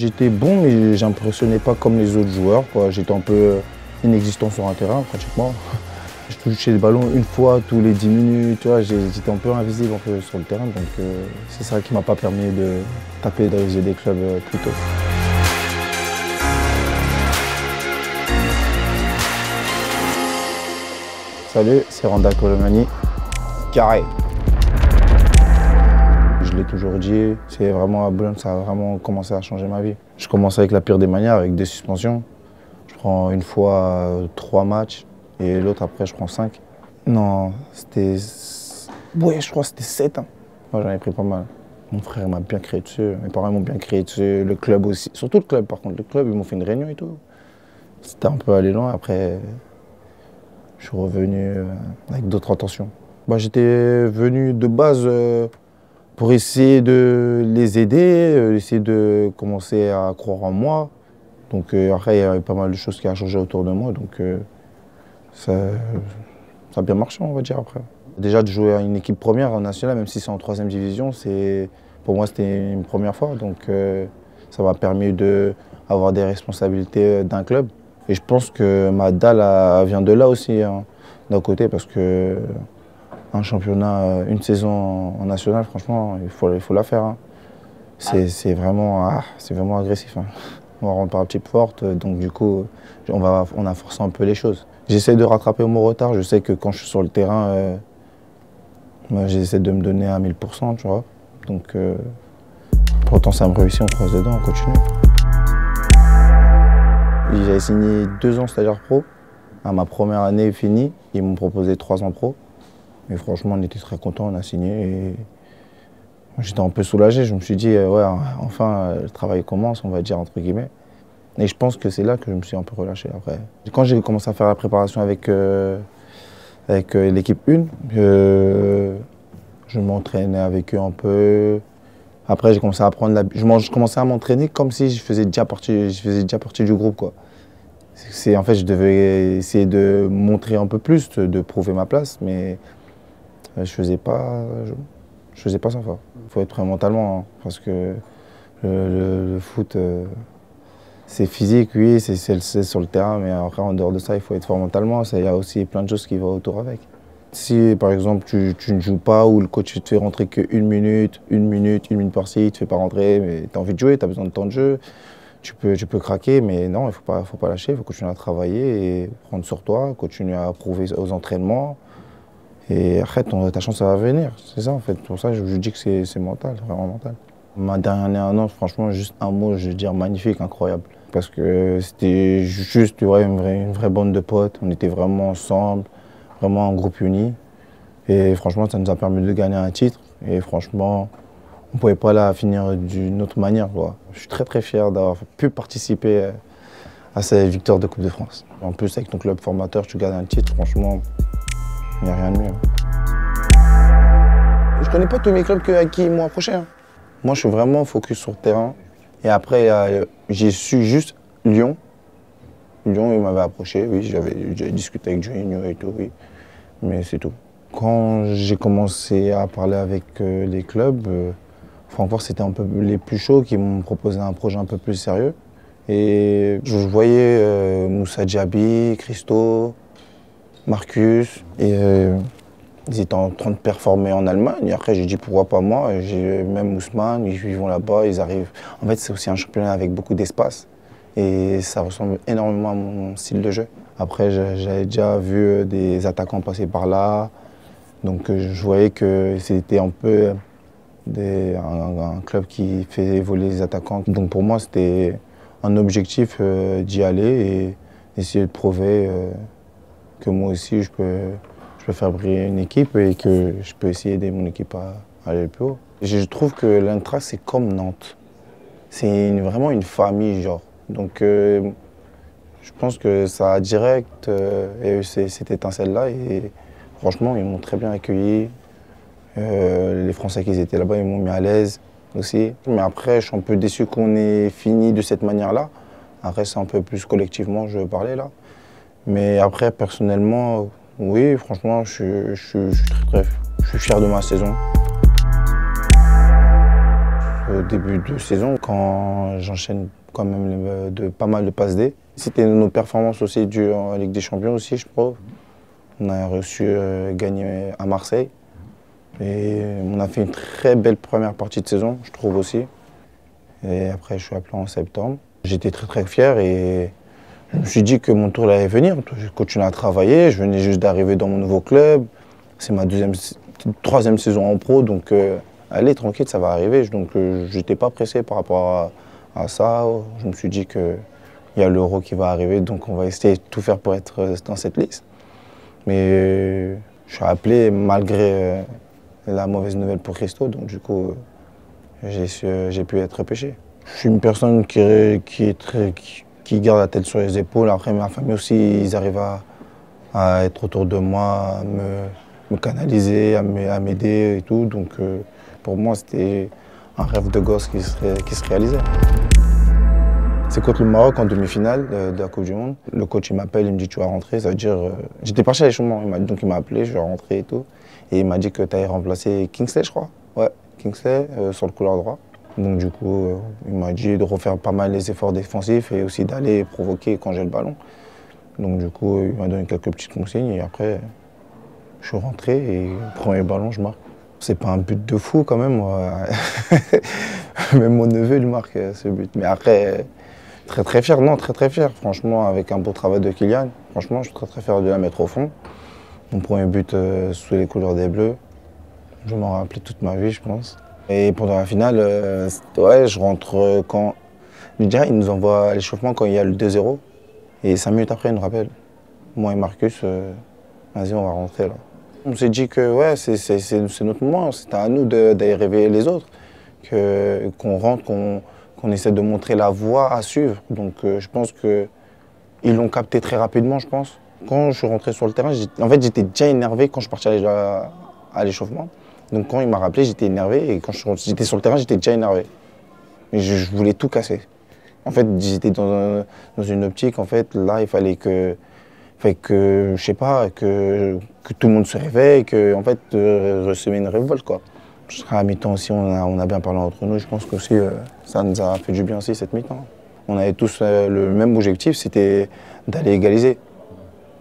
J'étais bon, mais j'impressionnais pas comme les autres joueurs, quoi. J'étais un peu inexistant sur un terrain, pratiquement. Je touchais le ballon une fois tous les 10 minutes, tu vois. J'étais un peu invisible sur le terrain, donc c'est ça qui m'a pas permis de taper dans les yeux des clubs plus tôt. Salut, c'est Randa Colomani. Carré. Je l'ai toujours dit, c'est vraiment à Boulogne, ça a vraiment commencé à changer ma vie. Je commence avec la pire des manières, avec des suspensions. Je prends une fois 3 matchs et l'autre après je prends 5. Non, c'était... Ouais, je crois que c'était 7. Hein. Moi j'en ai pris pas mal. Mon frère m'a bien crié dessus, mes parents m'ont bien crié dessus, le club aussi. Surtout le club par contre, le club ils m'ont fait une réunion et tout. C'était un peu allé loin, après je suis revenu avec d'autres intentions. Bah, j'étais venu de base pour essayer de les aider, essayer de commencer à croire en moi. Donc après, il y a eu pas mal de choses qui ont changé autour de moi, donc ça a bien marché, on va dire, après. Déjà, de jouer à une équipe première en nationale, même si c'est en 3e division, pour moi, c'était une première fois. Donc ça m'a permis d'avoir des responsabilités d'un club. Et je pense que ma dalle vient de là aussi, hein, d'un côté, parce que un championnat, une saison en national, franchement, il faut la faire. Hein. C'est vraiment agressif. Hein. On va rendre par petites portes, donc du coup, on a forcé un peu les choses. J'essaie de rattraper mon retard. Je sais que quand je suis sur le terrain, j'essaie de me donner à 1000%, tu vois. Donc, pourtant, ça me réussit, on croise les dents, on continue. J'avais signé 2 ans stagiaire pro. À ma première année finie, ils m'ont proposé 3 ans pro. Et franchement, on était très contents, on a signé. Et j'étais un peu soulagé. Je me suis dit, ouais, enfin, le travail commence, on va dire, entre guillemets. Et je pense que c'est là que je me suis un peu relâché après. Quand j'ai commencé à faire la préparation avec l'équipe 1, je m'entraînais avec eux un peu. Après, j'ai commencé à je commençais à m'entraîner comme si je faisais déjà partie du groupe, quoi. En fait, je devais essayer de montrer un peu plus, de prouver ma place, mais je faisais pas ça. Il faut être prêt mentalement, hein, parce que le foot, c'est physique, oui, c'est sur le terrain, mais après, en dehors de ça, il faut être fort mentalement. Il y a aussi plein de choses qui vont autour avec. Si, par exemple, tu ne joues pas ou le coach te fait rentrer que 1 minute par-ci, il ne te fait pas rentrer, mais tu as envie de jouer, tu as besoin de temps de jeu, tu peux craquer, mais non, il ne faut pas lâcher, il faut continuer à travailler et prendre sur toi, continuer à prouver aux entraînements. Et après, ta chance, ça va venir. C'est ça, en fait. Pour ça, je dis que c'est mental, vraiment mental. Ma dernière année, 1 an, franchement, juste un mot, je veux dire magnifique, incroyable. Parce que c'était juste, tu vois, une vraie bande de potes. On était vraiment ensemble, vraiment un groupe uni. Et franchement, ça nous a permis de gagner un titre. Et franchement, on ne pouvait pas la finir d'une autre manière, quoi. Je suis très, très fier d'avoir pu participer à cette victoire de Coupe de France. En plus, avec ton club formateur, tu gagnes un titre, franchement, il n'y a rien de mieux. Je ne connais pas tous mes clubs à qui ils m'ont approché. Hein. Moi, je suis vraiment focus sur le terrain. Et après, j'ai su juste Lyon. Lyon, ils m'avaient approché, oui, j'avais discuté avec Juninho et tout, oui. Mais c'est tout. Quand j'ai commencé à parler avec les clubs, Francfort, c'était un peu les plus chauds qui m'ont proposé un projet un peu plus sérieux. Et je voyais Moussa Diaby, Christo, Marcus, et ils étaient en train de performer en Allemagne. Et après, j'ai dit pourquoi pas moi. J'ai même Ousmane, ils vont là-bas, ils arrivent. En fait, c'est aussi un championnat avec beaucoup d'espace. Et ça ressemble énormément à mon style de jeu. Après, j'avais déjà vu des attaquants passer par là. Donc, je voyais que c'était un peu un club qui fait évoluer les attaquants. Donc, pour moi, c'était un objectif d'y aller et essayer de prouver que moi aussi, je peux faire briller une équipe et que je peux essayer d'aider mon équipe à aller le plus haut. Je trouve que l'Eintracht, c'est comme Nantes. C'est vraiment une famille, genre. Donc, je pense que ça a direct cette étincelle-là. Et franchement, ils m'ont très bien accueilli. Les Français qui étaient là-bas, ils m'ont mis à l'aise aussi. Mais après, je suis un peu déçu qu'on ait fini de cette manière-là. Après, c'est un peu plus collectivement, je veux parler là. Mais après, personnellement, oui, franchement, je suis fier de ma saison. au début de saison, quand j'enchaîne quand même pas mal de passes D. C'était nos performances aussi dues en Ligue des Champions aussi, je trouve. On a reçu gagner à Marseille. Et on a fait une très belle première partie de saison, je trouve aussi. Et après, je suis appelé en septembre. J'étais très fier et je me suis dit que mon tour allait venir. Je continuais à travailler, je venais juste d'arriver dans mon nouveau club. C'est ma troisième saison en pro, donc allez, tranquille, ça va arriver. Donc je n'étais pas pressé par rapport à ça. Je me suis dit qu'il y a l'Euro qui va arriver, donc on va essayer de tout faire pour être dans cette liste. Mais je suis appelé malgré la mauvaise nouvelle pour Christo, donc du coup, j'ai pu être repêché. Je suis une personne qui garde la tête sur les épaules. Après, ma famille aussi, ils arrivent à être autour de moi, à me canaliser, à m'aider et tout. Donc pour moi, c'était un rêve de gosse qui se réalisait. C'est contre le Maroc en demi-finale de la Coupe du Monde. Le coach il m'appelle, il me dit tu vas rentrer, ça veut dire... J'étais parti à l'échauffement, donc il m'a appelé, je vais rentrer et tout. Et il m'a dit que tu allais remplacer Kingsley, je crois. Ouais, Kingsley, sur le couloir droit. Donc du coup, il m'a dit de refaire pas mal les efforts défensifs et aussi d'aller provoquer quand j'ai le ballon. Donc du coup, il m'a donné quelques petites consignes et après, je suis rentré et premier ballon, je marque. C'est pas un but de fou quand même, moi. Même mon neveu, il marque ce but. Mais après, très fier, non, très fier. Franchement, avec un beau travail de Kylian, franchement, je suis très fier de la mettre au fond. Mon premier but sous les couleurs des Bleus, je m'en rappelais toute ma vie, je pense. Et pendant la finale, ouais, je rentre quand... Déjà, il nous envoie à l'échauffement quand il y a le 2-0. Et 5 minutes après, il nous rappelle. Moi et Marcus, vas-y, on va rentrer là. On s'est dit que ouais, c'est notre moment, c'est à nous d'aller réveiller les autres. Qu'on rentre, qu'on essaie de montrer la voie à suivre. Donc je pense qu'ils l'ont capté très rapidement, je pense. Quand je suis rentré sur le terrain, en fait, j'étais déjà énervé quand je partais à l'échauffement. Donc quand il m'a rappelé, j'étais énervé et quand j'étais sur le terrain, j'étais déjà énervé. Et je voulais tout casser. En fait, j'étais dans une optique, en fait, là, il fallait que je sais pas, que tout le monde se réveille, que, en fait, ressemer une révolte, quoi. À la mi-temps aussi, on a bien parlé entre nous. Je pense que aussi, ça nous a fait du bien aussi, cette mi-temps. On avait tous le même objectif, c'était d'aller égaliser,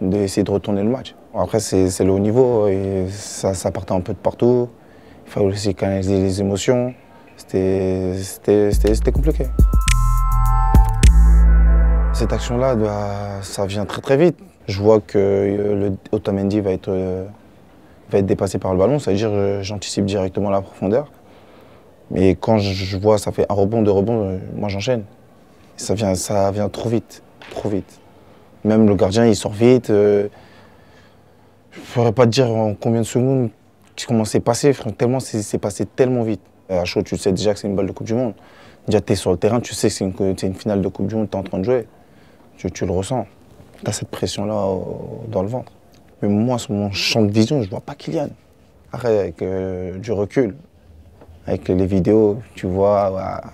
d'essayer de retourner le match. Après, c'est le haut niveau et ça partait un peu de partout. Il fallait aussi canaliser les émotions. C'était compliqué. Cette action-là, ça vient très vite. Je vois que Otamendi va être dépassé par le ballon, ça veut dire que j'anticipe directement la profondeur. Mais quand je vois ça fait un rebond, deux rebonds, moi j'enchaîne. Ça vient trop vite, trop vite. Même le gardien, il sort vite. Je ne pourrais pas te dire en combien de secondes comment c'est passé, tellement c'est passé tellement vite. À chaud, tu sais déjà que c'est une balle de Coupe du Monde. Déjà, tu es sur le terrain, tu sais que c'est une finale de Coupe du Monde, tu es en train de jouer. Tu le ressens. Tu as cette pression-là dans le ventre. Mais moi, sur mon champ de vision, je ne vois pas Kylian. Après, avec du recul, avec les vidéos, tu vois,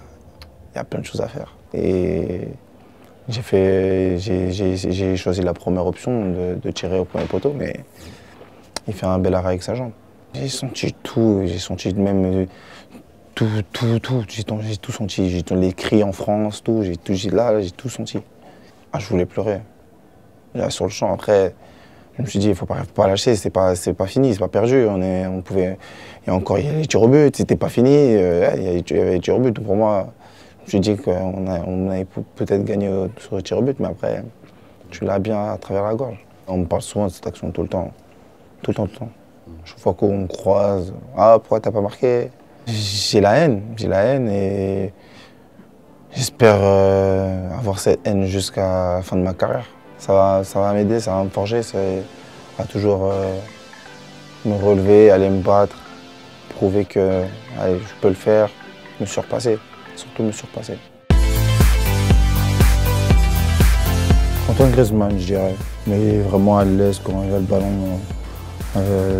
il y a plein de choses à faire. Et j'ai choisi la première option de tirer au premier poteau, mais il fait un bel arrêt avec sa jambe. J'ai senti tout, j'ai senti même tout. J'ai tout senti. J'ai les cris en France, tout. J'ai tout senti. Ah, je voulais pleurer. Là, sur le champ, après, je me suis dit, il ne faut pas lâcher, c'est pas fini, c'est pas perdu. On pouvait... Et encore, il y a les tirs au but, c'était pas fini, il y avait les tirs au but. Pour moi, je me suis dit qu'on avait peut-être gagné sur les tirs au but, mais après, tu l'as bien à travers la gorge. On me parle souvent de cette action tout le temps. Tout le temps. Chaque fois qu'on me croise, ah, pourquoi t'as pas marqué? J'ai la haine et j'espère avoir cette haine jusqu'à la fin de ma carrière. Ça va m'aider, ça va me forger, à toujours me relever, aller me battre, prouver que allez, je peux le faire, me surpasser, surtout me surpasser. Antoine Griezmann, je dirais, mais vraiment à l'aise quand il a le ballon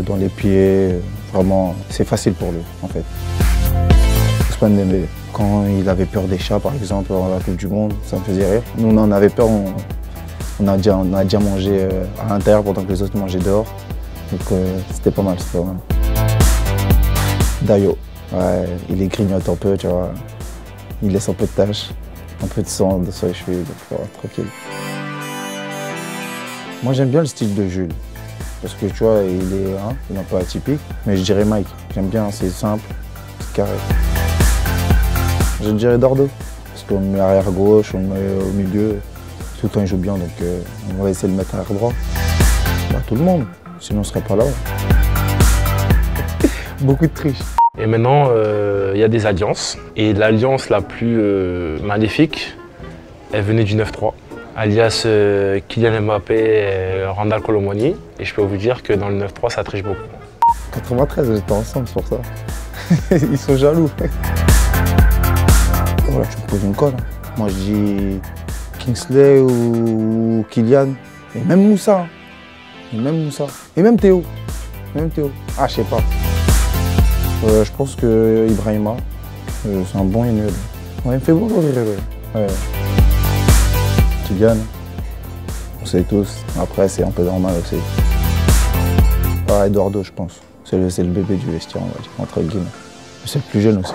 dans les pieds, vraiment, c'est facile pour lui en fait. Ousmane Dembélé, quand il avait peur des chats par exemple dans la Coupe du Monde, ça me faisait rire. Nous on en avait peur, on a déjà mangé à l'intérieur pendant que les autres mangeaient dehors. Donc c'était pas mal, Dayo. Ouais, il les grignote un peu, tu vois. Il laisse un peu de taches, un peu de sang sur les cheveux, donc tranquille. Moi, j'aime bien le style de Jules. Parce que tu vois, il est un peu atypique. Mais je dirais Mike. J'aime bien, c'est simple, c'est carré. Je dirais Dordo. Parce qu'on me met arrière gauche, on me met au milieu. Tout le temps, il joue bien, donc on va essayer de le mettre arrière droit. Bah, tout le monde, sinon on serait pas là. Beaucoup de triche. Et maintenant, il y a des alliances. Et l'alliance la plus maléfique, elle venait du 9-3. Alias Kylian Mbappé et Randal Kolo Muani. Et je peux vous dire que dans le 9-3, ça triche beaucoup. 93, on était ensemble, c'est pour ça. Ils sont jaloux. Voilà, tu me poses une colle. Moi, je dis Kingsley ou Kylian. Et même Moussa. Et même Moussa. Et même Théo. Même Théo. Ah, je sais pas. Je pense que Ibrahima, c'est un bon et nul. Ouais, il me fait beaucoup rire. Ouais. Kylian, on sait tous. Après, c'est un peu normal aussi. Ah, Eduardo, je pense. C'est le bébé du vestiaire, on va dire, entre guillemets. C'est le plus jeune aussi.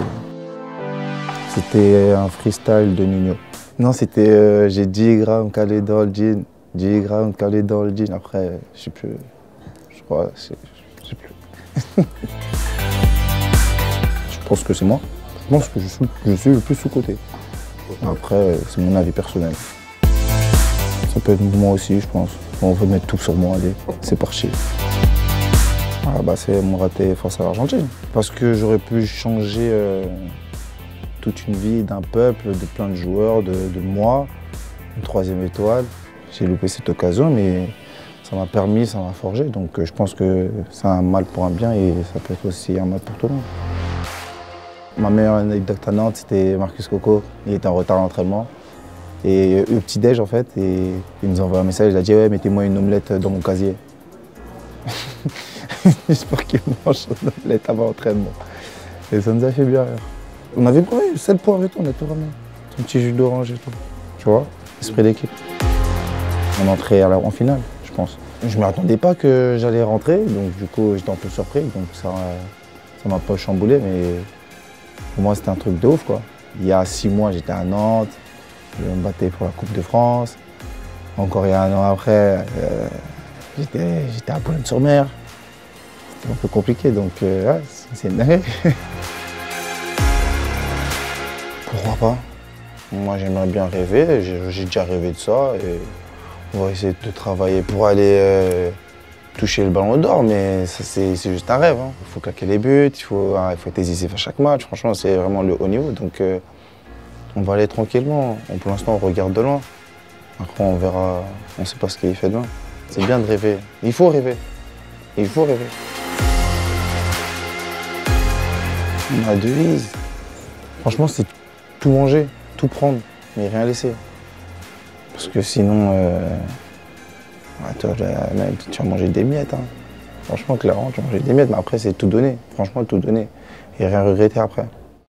C'était un freestyle de Nuno. Non, c'était j'ai 10 grammes calés dans le jean. 10 grammes calés dans le jean. Après, je sais plus. Je crois, je sais plus. Je pense que c'est moi. Je pense que je suis le plus sous-côté. Après, c'est mon avis personnel. Ça peut être moi aussi, je pense. On va mettre tout sur moi, allez, c'est parti. Ah, bah, c'est mon raté face à l'Argentine. Parce que j'aurais pu changer toute une vie d'un peuple, de plein de joueurs, de moi, une 3e étoile. J'ai loupé cette occasion, mais ça m'a permis, ça m'a forgé. Donc je pense que c'est un mal pour un bien et ça peut être aussi un mal pour tout le monde. Ma meilleure anecdote à Nantes, c'était Marcus Coco. Il était en retard à l'entraînement. Et au petit-déj, en fait, et il nous envoie un message. Il a dit « Ouais, mettez-moi une omelette dans mon casier. » J'espère qu'il mange son omelette avant l'entraînement. Et ça nous a fait bien rire. On avait pris 7 points avec tout, on a tout ramené. Un petit jus d'orange et tout. Tu vois, esprit d'équipe. On entrait en finale, je pense. Je ne m'attendais pas que j'allais rentrer, donc du coup, j'étais un peu surpris. Donc ça m'a pas chamboulé, mais pour moi, c'était un truc de ouf, quoi. Il y a 6 mois, j'étais à Nantes. Je me battais pour la Coupe de France. Encore il y a 1 an après, j'étais à Boulogne-sur-Mer. C'était un peu compliqué, donc ouais, c'est une dinguerie. Pourquoi pas? Moi, j'aimerais bien rêver. J'ai déjà rêvé de ça. Et on va essayer de travailler pour aller toucher le ballon d'or, mais c'est juste un rêve. Il faut claquer les buts, il faut être décisif à chaque match. Franchement, c'est vraiment le haut niveau. Donc, on va aller tranquillement. Pour l'instant, on regarde de loin. Après, on verra. On ne sait pas ce qu'il fait demain. C'est bien de rêver. Il faut rêver. Il faut rêver. Ma devise, franchement, c'est tout manger, tout prendre, mais rien laisser. Parce que sinon, tu vas manger des miettes. Franchement, clairement, tu vas manger des miettes, mais après, c'est tout donner. Franchement, tout donner. Et rien regretter après.